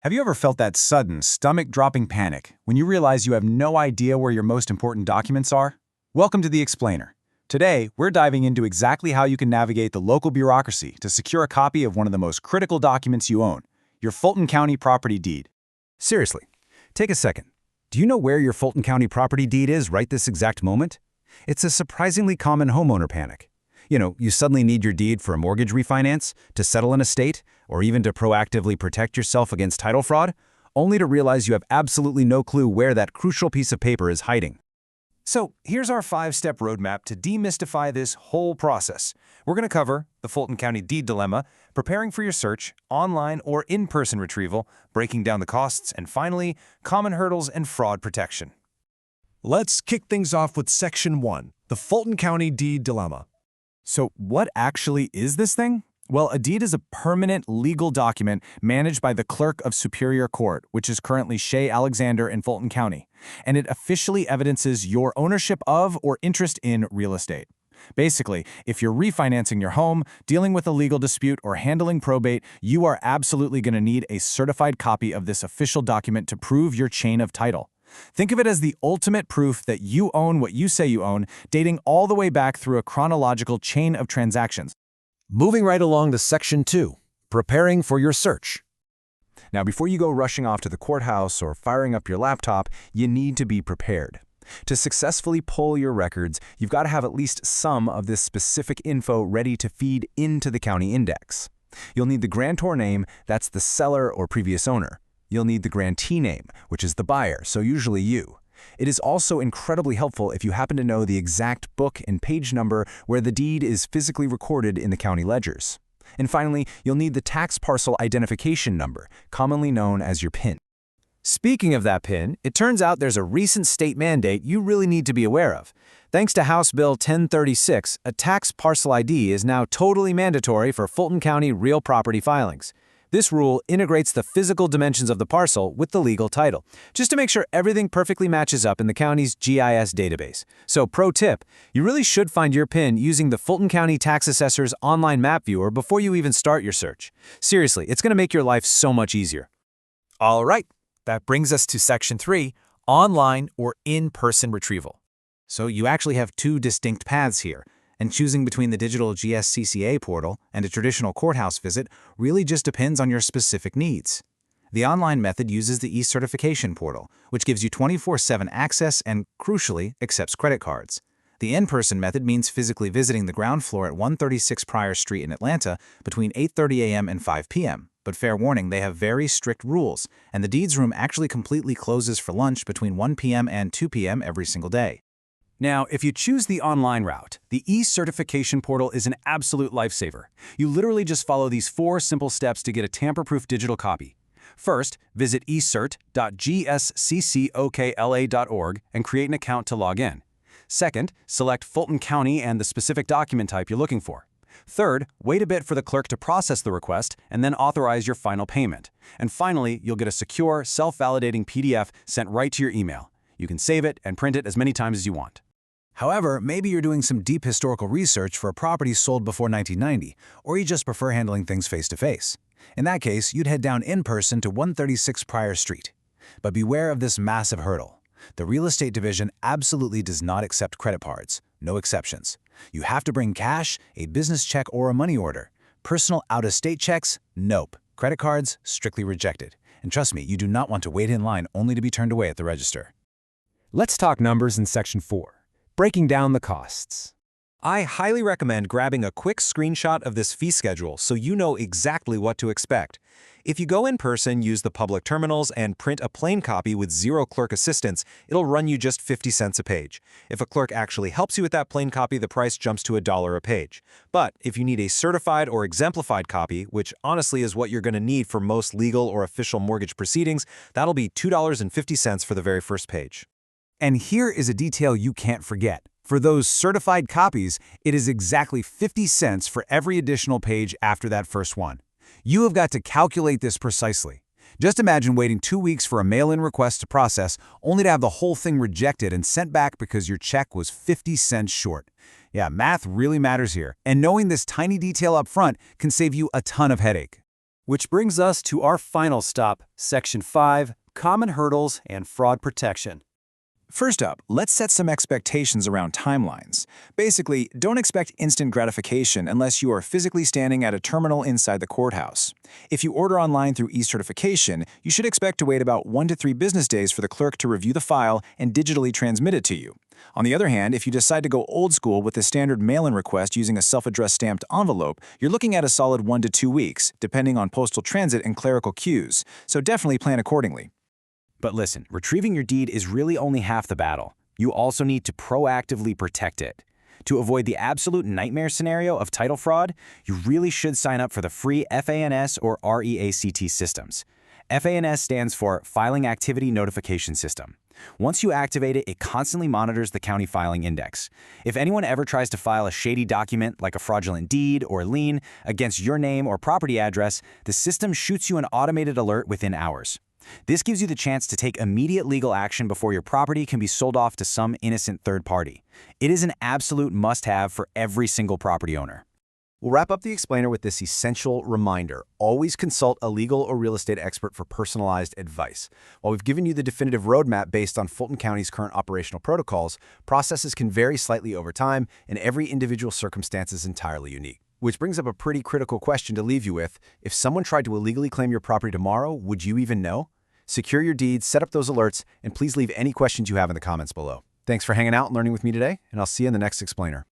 Have you ever felt that sudden, stomach-dropping panic when you realize you have no idea where your most important documents are? Welcome to The Explainer. Today, we're diving into exactly how you can navigate the local bureaucracy to secure a copy of one of the most critical documents you own, your Fulton County property deed. Seriously, take a second. Do you know where your Fulton County property deed is right this exact moment? It's a surprisingly common homeowner panic. You suddenly need your deed for a mortgage refinance, to settle an estate, or even to proactively protect yourself against title fraud, only to realize you have absolutely no clue where that crucial piece of paper is hiding. So here's our 5-step roadmap to demystify this whole process. We're going to cover the Fulton County deed dilemma, preparing for your search, online or in-person retrieval, breaking down the costs, and finally, common hurdles and fraud protection. Let's kick things off with Section 1, the Fulton County deed dilemma. So what actually is this thing? Well, a deed is a permanent legal document managed by the Clerk of Superior Court, which is currently Shea Alexander in Fulton County, and it officially evidences your ownership of or interest in real estate. Basically, if you're refinancing your home, dealing with a legal dispute, or handling probate, you are absolutely going to need a certified copy of this official document to prove your chain of title. Think of it as the ultimate proof that you own what you say you own, dating all the way back through a chronological chain of transactions. Moving right along to Section 2, preparing for your search. Now, before you go rushing off to the courthouse or firing up your laptop, you need to be prepared. To successfully pull your records, you've got to have at least some of this specific info ready to feed into the county index. You'll need the grantor name, that's the seller or previous owner. You'll need the grantee name, which is the buyer, so usually you. It is also incredibly helpful if you happen to know the exact book and page number where the deed is physically recorded in the county ledgers. And finally, you'll need the tax parcel identification number, commonly known as your PIN. Speaking of that PIN, it turns out there's a recent state mandate you really need to be aware of. Thanks to House Bill 1036, a tax parcel ID is now totally mandatory for Fulton County real property filings. This rule integrates the physical dimensions of the parcel with the legal title, just to make sure everything perfectly matches up in the county's GIS database. So, pro tip, you really should find your PIN using the Fulton County Tax Assessor's online map viewer before you even start your search. Seriously, it's going to make your life so much easier. All right, that brings us to Section 3, online or in-person retrieval. So you actually have two distinct paths here, and choosing between the digital GSCCA portal and a traditional courthouse visit really just depends on your specific needs. The online method uses the e-certification portal, which gives you 24/7 access and, crucially, accepts credit cards. The in-person method means physically visiting the ground floor at 136 Pryor Street in Atlanta between 8:30 a.m. and 5 p.m. But fair warning, they have very strict rules, and the deeds room actually completely closes for lunch between 1 p.m. and 2 p.m. every single day. Now, if you choose the online route, the e-certification portal is an absolute lifesaver. You literally just follow these 4 simple steps to get a tamper-proof digital copy. First, visit ecert.gsccokla.org and create an account to log in. Second, select Fulton County and the specific document type you're looking for. Third, wait a bit for the clerk to process the request and then authorize your final payment. And finally, you'll get a secure, self-validating PDF sent right to your email. You can save it and print it as many times as you want. However, maybe you're doing some deep historical research for a property sold before 1990, or you just prefer handling things face-to-face. In that case, you'd head down in person to 136 Pryor Street. But beware of this massive hurdle. The real estate division absolutely does not accept credit cards, no exceptions. You have to bring cash, a business check, or a money order. Personal out-of-state checks? Nope. Credit cards? Strictly rejected. And trust me, you do not want to wait in line only to be turned away at the register. Let's talk numbers in Section 4, breaking down the costs. I highly recommend grabbing a quick screenshot of this fee schedule so you know exactly what to expect. If you go in person, use the public terminals, and print a plain copy with 0 clerk assistance, it'll run you just 50 cents a page. If a clerk actually helps you with that plain copy, the price jumps to $1 a page. But if you need a certified or exemplified copy, which honestly is what you're going to need for most legal or official mortgage proceedings, that'll be $2.50 for the very first page. And here is a detail you can't forget. For those certified copies, it is exactly 50 cents for every additional page after that first one. You have got to calculate this precisely. Just imagine waiting 2 weeks for a mail-in request to process, only to have the whole thing rejected and sent back because your check was 50 cents short. Yeah, math really matters here, and knowing this tiny detail up front can save you a ton of headache. Which brings us to our final stop, Section 5, Common Hurdles and Fraud Protection. First up, let's set some expectations around timelines. Basically, don't expect instant gratification unless you are physically standing at a terminal inside the courthouse. If you order online through e-certification, you should expect to wait about 1 to 3 business days for the clerk to review the file and digitally transmit it to you. On the other hand, if you decide to go old school with the standard mail-in request using a self-addressed stamped envelope, you're looking at a solid 1 to 2 weeks, depending on postal transit and clerical queues, so definitely plan accordingly. But listen, retrieving your deed is really only half the battle. You also need to proactively protect it. To avoid the absolute nightmare scenario of title fraud, you really should sign up for the free FANS or REACT systems. FANS stands for Filing Activity Notification System. Once you activate it, it constantly monitors the county filing index. If anyone ever tries to file a shady document like a fraudulent deed or lien against your name or property address, the system shoots you an automated alert within hours. This gives you the chance to take immediate legal action before your property can be sold off to some innocent third party. It is an absolute must-have for every single property owner. We'll wrap up the explainer with this essential reminder. Always consult a legal or real estate expert for personalized advice. While we've given you the definitive roadmap based on Fulton County's current operational protocols, processes can vary slightly over time, and every individual circumstance is entirely unique. Which brings up a pretty critical question to leave you with. If someone tried to illegally claim your property tomorrow, would you even know? Secure your deeds, set up those alerts, and please leave any questions you have in the comments below. Thanks for hanging out and learning with me today, and I'll see you in the next explainer.